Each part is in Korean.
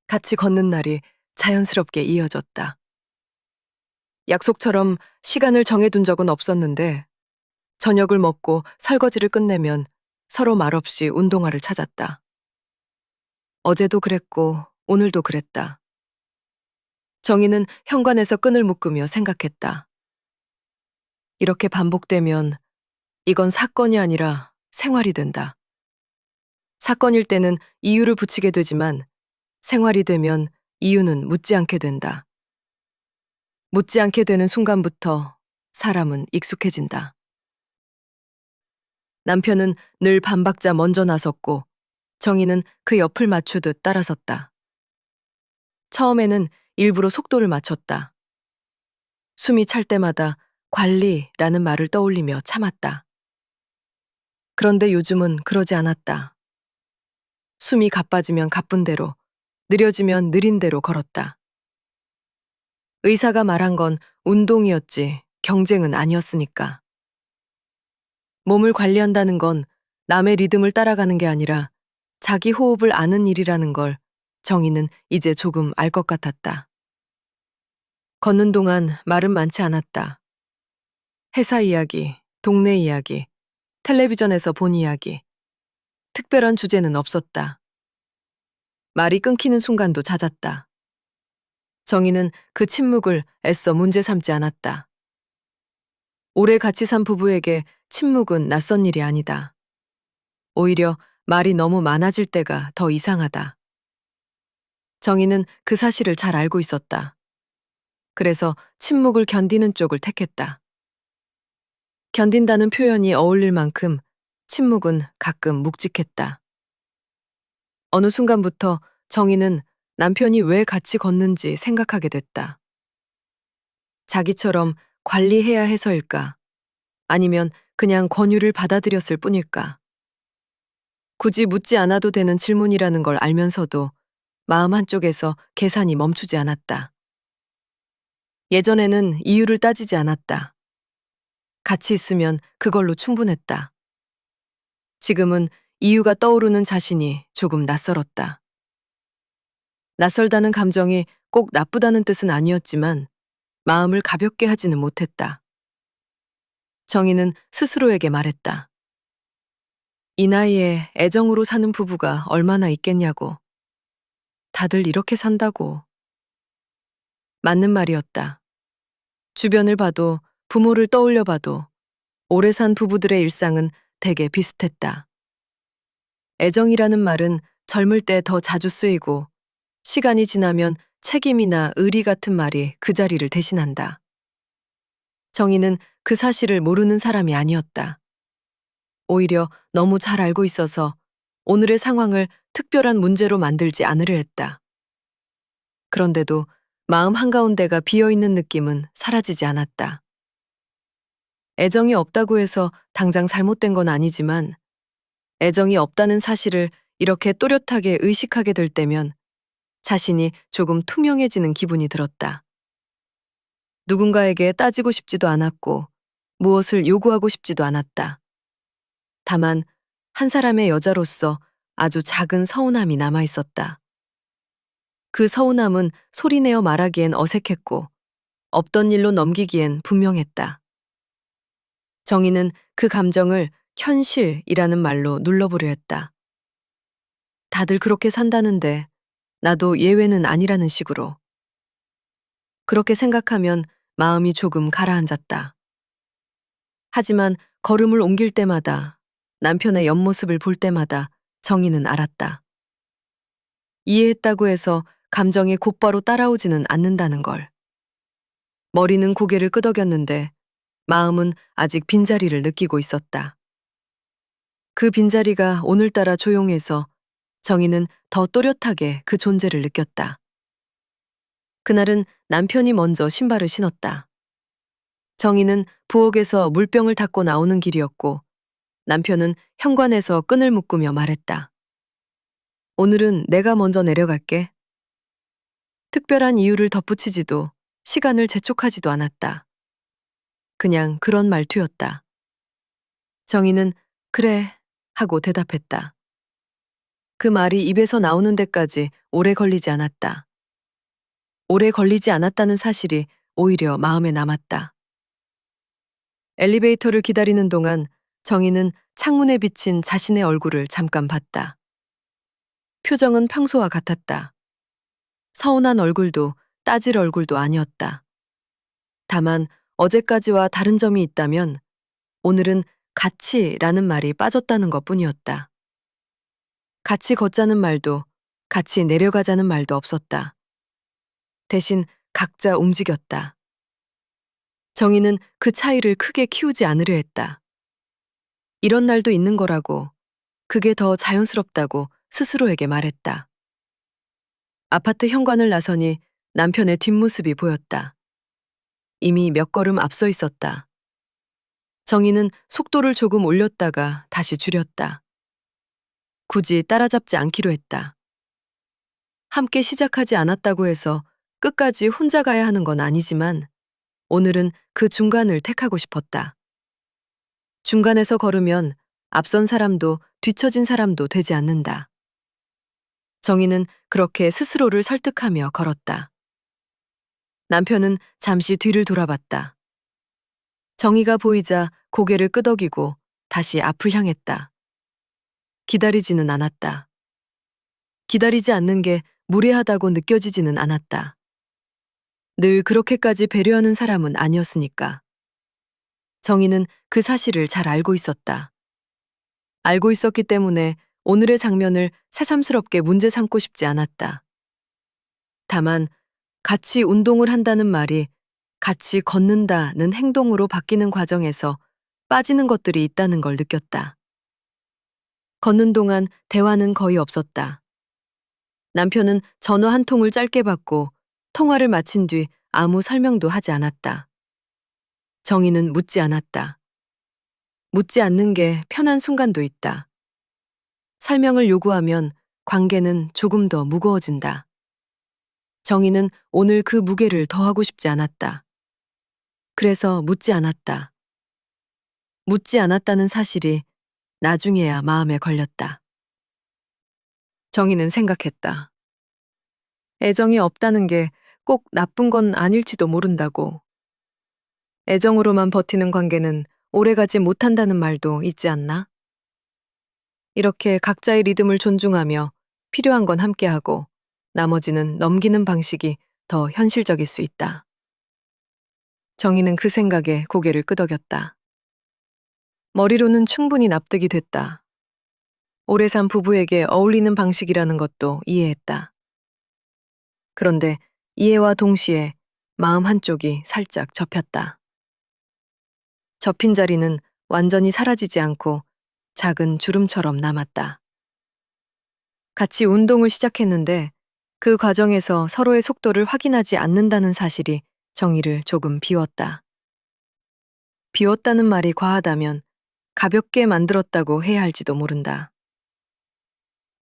같이 걷는 날이 자연스럽게 이어졌다. 약속처럼 시간을 정해둔 적은 없었는데 저녁을 먹고 설거지를 끝내면 서로 말없이 운동화를 찾았다. 어제도 그랬고 오늘도 그랬다. 정희는 현관에서 끈을 묶으며 생각했다. 이렇게 반복되면 이건 사건이 아니라 생활이 된다. 사건일 때는 이유를 붙이게 되지만 생활이 되면 이유는 묻지 않게 된다. 묻지 않게 되는 순간부터 사람은 익숙해진다. 남편은 늘 반박자 먼저 나섰고 정희는 그 옆을 맞추듯 따라섰다. 처음에는 일부러 속도를 맞췄다. 숨이 찰 때마다 관리라는 말을 떠올리며 참았다. 그런데 요즘은 그러지 않았다. 숨이 가빠지면 가쁜 대로, 느려지면 느린 대로 걸었다. 의사가 말한 건 운동이었지 경쟁은 아니었으니까. 몸을 관리한다는 건 남의 리듬을 따라가는 게 아니라 자기 호흡을 아는 일이라는 걸 정희는 이제 조금 알 것 같았다. 걷는 동안 말은 많지 않았다. 회사 이야기, 동네 이야기, 텔레비전에서 본 이야기. 특별한 주제는 없었다. 말이 끊기는 순간도 잦았다. 정희는 그 침묵을 애써 문제 삼지 않았다. 오래 같이 산 부부에게 침묵은 낯선 일이 아니다. 오히려 말이 너무 많아질 때가 더 이상하다. 정희는 그 사실을 잘 알고 있었다. 그래서 침묵을 견디는 쪽을 택했다. 견딘다는 표현이 어울릴 만큼 침묵은 가끔 묵직했다. 어느 순간부터 정희는 남편이 왜 같이 걷는지 생각하게 됐다. 자기처럼 관리해야 해서일까? 아니면 그냥 권유를 받아들였을 뿐일까? 굳이 묻지 않아도 되는 질문이라는 걸 알면서도 마음 한쪽에서 계산이 멈추지 않았다. 예전에는 이유를 따지지 않았다. 같이 있으면 그걸로 충분했다. 지금은 이유가 떠오르는 자신이 조금 낯설었다. 낯설다는 감정이 꼭 나쁘다는 뜻은 아니었지만 마음을 가볍게 하지는 못했다. 정희는 스스로에게 말했다. 이 나이에 애정으로 사는 부부가 얼마나 있겠냐고. 다들 이렇게 산다고. 맞는 말이었다. 주변을 봐도 부모를 떠올려 봐도 오래 산 부부들의 일상은 되게 비슷했다. 애정이라는 말은 젊을 때 더 자주 쓰이고 시간이 지나면 책임이나 의리 같은 말이 그 자리를 대신한다. 정희는 그 사실을 모르는 사람이 아니었다. 오히려 너무 잘 알고 있어서 오늘의 상황을 특별한 문제로 만들지 않으려 했다. 그런데도 마음 한가운데가 비어있는 느낌은 사라지지 않았다. 애정이 없다고 해서 당장 잘못된 건 아니지만 애정이 없다는 사실을 이렇게 또렷하게 의식하게 될 때면 자신이 조금 투명해지는 기분이 들었다. 누군가에게 따지고 싶지도 않았고 무엇을 요구하고 싶지도 않았다. 다만 한 사람의 여자로서 아주 작은 서운함이 남아 있었다. 그 서운함은 소리내어 말하기엔 어색했고 없던 일로 넘기기엔 분명했다. 정희는 그 감정을 현실이라는 말로 눌러보려 했다. 다들 그렇게 산다는데 나도 예외는 아니라는 식으로. 그렇게 생각하면 마음이 조금 가라앉았다. 하지만 걸음을 옮길 때마다 남편의 옆모습을 볼 때마다 정희는 알았다. 이해했다고 해서 감정이 곧바로 따라오지는 않는다는 걸. 머리는 고개를 끄덕였는데 마음은 아직 빈자리를 느끼고 있었다. 그 빈자리가 오늘따라 조용해서 정희는 더 또렷하게 그 존재를 느꼈다. 그날은 남편이 먼저 신발을 신었다. 정희는 부엌에서 물병을 닦고 나오는 길이었고 남편은 현관에서 끈을 묶으며 말했다. 오늘은 내가 먼저 내려갈게. 특별한 이유를 덧붙이지도 시간을 재촉하지도 않았다. 그냥 그런 말투였다. 정희는 그래 하고 대답했다. 그 말이 입에서 나오는 데까지 오래 걸리지 않았다. 오래 걸리지 않았다는 사실이 오히려 마음에 남았다. 엘리베이터를 기다리는 동안 정희는 창문에 비친 자신의 얼굴을 잠깐 봤다. 표정은 평소와 같았다. 서운한 얼굴도 따질 얼굴도 아니었다. 다만 어제까지와 다른 점이 있다면 오늘은 같이라는 말이 빠졌다는 것 뿐이었다. 같이 걷자는 말도 같이 내려가자는 말도 없었다. 대신 각자 움직였다. 정희는 그 차이를 크게 키우지 않으려 했다. 이런 날도 있는 거라고, 그게 더 자연스럽다고 스스로에게 말했다. 아파트 현관을 나서니 남편의 뒷모습이 보였다. 이미 몇 걸음 앞서 있었다. 정희는 속도를 조금 올렸다가 다시 줄였다. 굳이 따라잡지 않기로 했다. 함께 시작하지 않았다고 해서 끝까지 혼자 가야 하는 건 아니지만 오늘은 그 중간을 택하고 싶었다. 중간에서 걸으면 앞선 사람도 뒤처진 사람도 되지 않는다. 정희는 그렇게 스스로를 설득하며 걸었다. 남편은 잠시 뒤를 돌아봤다. 정희가 보이자 고개를 끄덕이고 다시 앞을 향했다. 기다리지는 않았다. 기다리지 않는 게 무례하다고 느껴지지는 않았다. 늘 그렇게까지 배려하는 사람은 아니었으니까. 정희는 그 사실을 잘 알고 있었다. 알고 있었기 때문에 오늘의 장면을 새삼스럽게 문제 삼고 싶지 않았다. 다만 같이 운동을 한다는 말이 같이 걷는다는 행동으로 바뀌는 과정에서 빠지는 것들이 있다는 걸 느꼈다. 걷는 동안 대화는 거의 없었다. 남편은 전화 한 통을 짧게 받고 통화를 마친 뒤 아무 설명도 하지 않았다. 정희는 묻지 않았다. 묻지 않는 게 편한 순간도 있다. 설명을 요구하면 관계는 조금 더 무거워진다. 정희는 오늘 그 무게를 더하고 싶지 않았다. 그래서 묻지 않았다. 묻지 않았다는 사실이 나중에야 마음에 걸렸다. 정희는 생각했다. 애정이 없다는 게 꼭 나쁜 건 아닐지도 모른다고. 애정으로만 버티는 관계는 오래가지 못한다는 말도 있지 않나? 이렇게 각자의 리듬을 존중하며 필요한 건 함께하고 나머지는 넘기는 방식이 더 현실적일 수 있다. 정희는 그 생각에 고개를 끄덕였다. 머리로는 충분히 납득이 됐다. 오래 산 부부에게 어울리는 방식이라는 것도 이해했다. 그런데 이해와 동시에 마음 한쪽이 살짝 접혔다. 접힌 자리는 완전히 사라지지 않고 작은 주름처럼 남았다. 같이 운동을 시작했는데 그 과정에서 서로의 속도를 확인하지 않는다는 사실이 정의를 조금 비웠다. 비웠다는 말이 과하다면 가볍게 만들었다고 해야 할지도 모른다.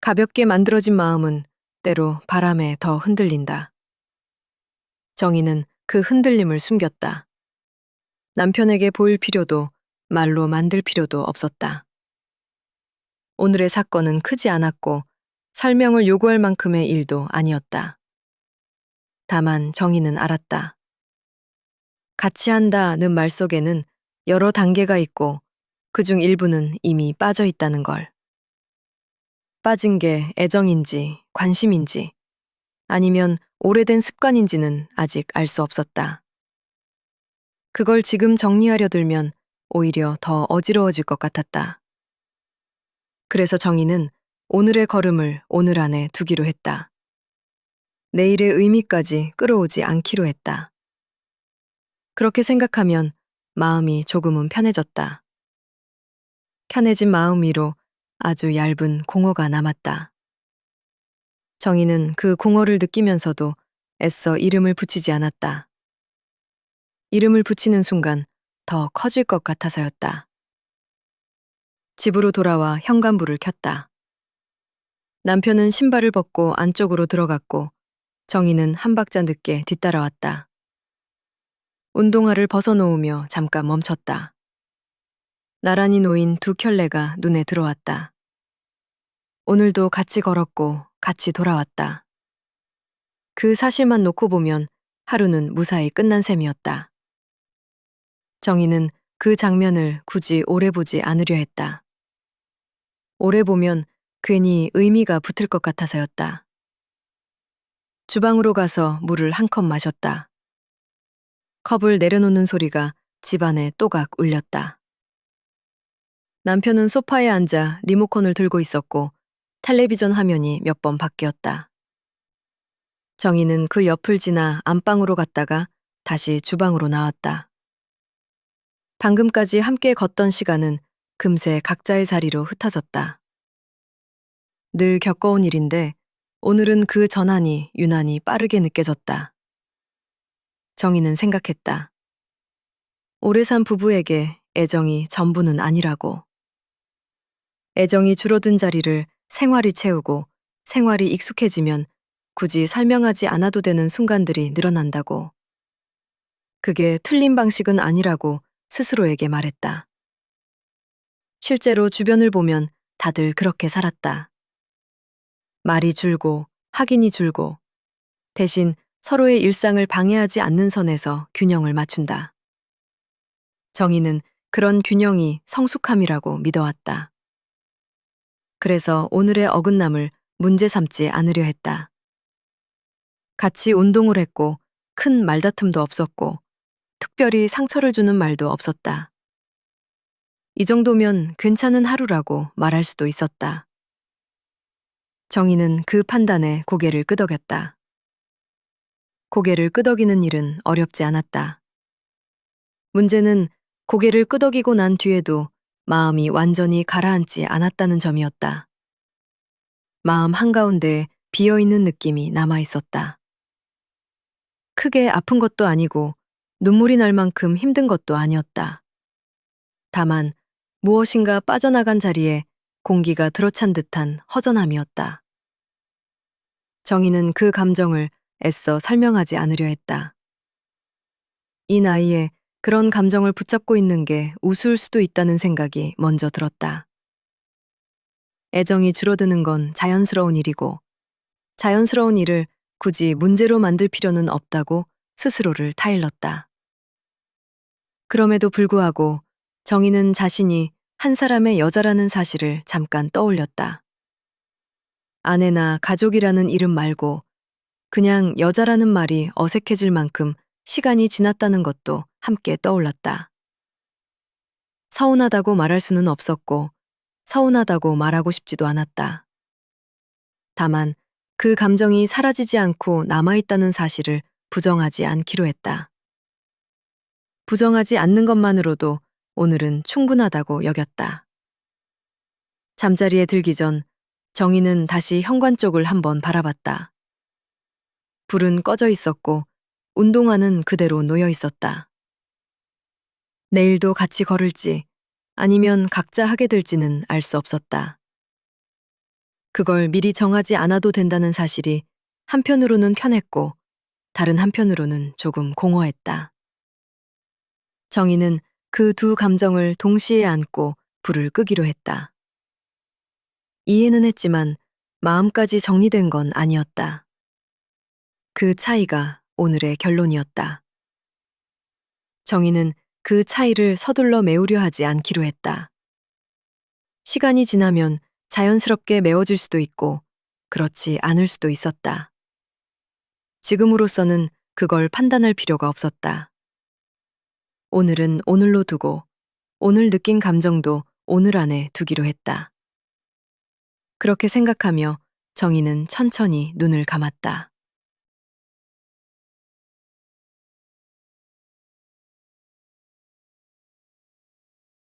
가볍게 만들어진 마음은 때로 바람에 더 흔들린다. 정희는 그 흔들림을 숨겼다. 남편에게 보일 필요도 말로 만들 필요도 없었다. 오늘의 사건은 크지 않았고 설명을 요구할 만큼의 일도 아니었다. 다만 정희는 알았다. 같이 한다는 말 속에는 여러 단계가 있고 그중 일부는 이미 빠져 있다는 걸. 빠진 게 애정인지 관심인지 아니면 오래된 습관인지는 아직 알 수 없었다. 그걸 지금 정리하려 들면 오히려 더 어지러워질 것 같았다. 그래서 정희는 오늘의 걸음을 오늘 안에 두기로 했다. 내일의 의미까지 끌어오지 않기로 했다. 그렇게 생각하면 마음이 조금은 편해졌다. 편해진 마음 위로 아주 얇은 공허가 남았다. 정희는 그 공허를 느끼면서도 애써 이름을 붙이지 않았다. 이름을 붙이는 순간 더 커질 것 같아서였다. 집으로 돌아와 현관불을 켰다. 남편은 신발을 벗고 안쪽으로 들어갔고 정희는 한 박자 늦게 뒤따라왔다. 운동화를 벗어놓으며 잠깐 멈췄다. 나란히 놓인 두 켤레가 눈에 들어왔다. 오늘도 같이 걸었고 같이 돌아왔다. 그 사실만 놓고 보면 하루는 무사히 끝난 셈이었다. 정희는 그 장면을 굳이 오래 보지 않으려 했다. 오래 보면 괜히 의미가 붙을 것 같아서였다. 주방으로 가서 물을 한 컵 마셨다. 컵을 내려놓는 소리가 집안에 또각 울렸다. 남편은 소파에 앉아 리모컨을 들고 있었고 텔레비전 화면이 몇 번 바뀌었다. 정희는 그 옆을 지나 안방으로 갔다가 다시 주방으로 나왔다. 방금까지 함께 걷던 시간은 금세 각자의 자리로 흩어졌다. 늘 겪어온 일인데 오늘은 그 전환이 유난히 빠르게 느껴졌다. 정희는 생각했다. 오래 산 부부에게 애정이 전부는 아니라고. 애정이 줄어든 자리를 생활이 채우고 생활이 익숙해지면 굳이 설명하지 않아도 되는 순간들이 늘어난다고. 그게 틀린 방식은 아니라고 스스로에게 말했다. 실제로 주변을 보면 다들 그렇게 살았다. 말이 줄고 확인이 줄고 대신 서로의 일상을 방해하지 않는 선에서 균형을 맞춘다. 정희는 그런 균형이 성숙함이라고 믿어왔다. 그래서 오늘의 어긋남을 문제 삼지 않으려 했다. 같이 운동을 했고 큰 말다툼도 없었고 특별히 상처를 주는 말도 없었다. 이 정도면 괜찮은 하루라고 말할 수도 있었다. 정희는 그 판단에 고개를 끄덕였다. 고개를 끄덕이는 일은 어렵지 않았다. 문제는 고개를 끄덕이고 난 뒤에도 마음이 완전히 가라앉지 않았다는 점이었다. 마음 한가운데 비어있는 느낌이 남아 있었다. 크게 아픈 것도 아니고 눈물이 날 만큼 힘든 것도 아니었다. 다만 무엇인가 빠져나간 자리에 공기가 들어찬 듯한 허전함이었다. 정희는 그 감정을 애써 설명하지 않으려 했다. 이 나이에 그런 감정을 붙잡고 있는 게 우스울 수도 있다는 생각이 먼저 들었다. 애정이 줄어드는 건 자연스러운 일이고, 자연스러운 일을 굳이 문제로 만들 필요는 없다고 스스로를 타일렀다. 그럼에도 불구하고 정희는 자신이 한 사람의 여자라는 사실을 잠깐 떠올렸다. 아내나 가족이라는 이름 말고 그냥 여자라는 말이 어색해질 만큼 시간이 지났다는 것도 함께 떠올랐다. 서운하다고 말할 수는 없었고 서운하다고 말하고 싶지도 않았다. 다만 그 감정이 사라지지 않고 남아있다는 사실을 부정하지 않기로 했다. 부정하지 않는 것만으로도 오늘은 충분하다고 여겼다. 잠자리에 들기 전 정희는 다시 현관 쪽을 한번 바라봤다. 불은 꺼져 있었고 운동화는 그대로 놓여 있었다. 내일도 같이 걸을지 아니면 각자 하게 될지는 알 수 없었다. 그걸 미리 정하지 않아도 된다는 사실이 한편으로는 편했고 다른 한편으로는 조금 공허했다. 정희는 그 두 감정을 동시에 안고 불을 끄기로 했다. 이해는 했지만 마음까지 정리된 건 아니었다. 그 차이가 오늘의 결론이었다. 정희는 그 차이를 서둘러 메우려 하지 않기로 했다. 시간이 지나면 자연스럽게 메워질 수도 있고 그렇지 않을 수도 있었다. 지금으로서는 그걸 판단할 필요가 없었다. 오늘은 오늘로 두고 오늘 느낀 감정도 오늘 안에 두기로 했다. 그렇게 생각하며 정희는 천천히 눈을 감았다.